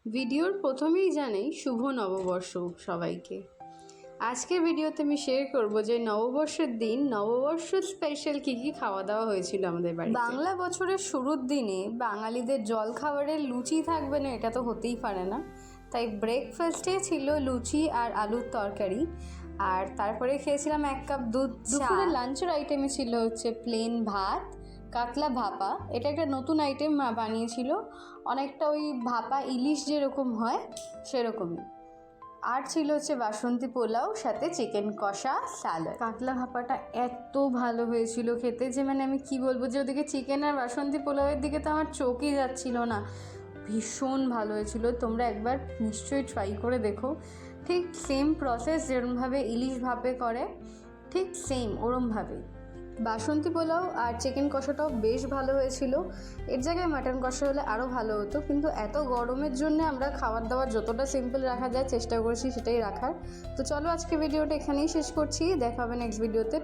ভিডিওর প্রথমেই জানাই শুভ নববর্ষ সবাইকে। আজকের ভিডিওতে আমি শেয়ার করব যে নববর্ষের দিন নববর্ষ স্পেশাল কী কী খাওয়া দাওয়া হয়েছিল আমাদের বাড়িতে। বাংলা বছরের শুরুর দিনে বাঙালিদের জলখাবারের লুচি থাকবে না এটা তো হতেই পারে না, তাই ব্রেকফাস্টে ছিল লুচি আর আলুর তরকারি, আর তারপরে খেয়েছিলাম 1 কাপ দুধ। দুপুরে লাঞ্চের আইটেমে ছিল হচ্ছে প্লেন ভাত, কাতলা ভাপা, এটা একটা নতুন আইটেম বানিয়েছিল, অনেকটা ওই ভাপা ইলিশ যেরকম হয় সেরকমই। আর ছিল হচ্ছে বাসন্তী পোলাও, সাথে চিকেন কষা, স্যালাড। কাতলা ভাপাটা এত ভালো হয়েছিল খেতে যে মানে আমি কি বলবো, যে ওদিকে চিকেন আর বাসন্তী পোলাওয়ের দিকে তো আমার চোখই যাচ্ছিল না। ভীষণ ভালো হয়েছিল, তোমরা একবার নিশ্চয়ই ট্রাই করে দেখো। ঠিক সেম প্রসেস যেরমভাবে ইলিশ ভাপে করে, ঠিক সেম ওরমভাবেই। বাসন্তী পোলাও আর চিকেন কষাটাও বেশ ভালো হয়েছিল। এর জায়গায় মাটন কষা হলে আরও ভালো হতো, কিন্তু এত গরমের জন্য আমরা খাবার দাবার যতটা সিম্পল রাখা যায় চেষ্টা করেছি সেটাই রাখার। তো চলো আজকে ভিডিওটা এখানেই শেষ করছি, দেখা হবে নেক্সট ভিডিওতে।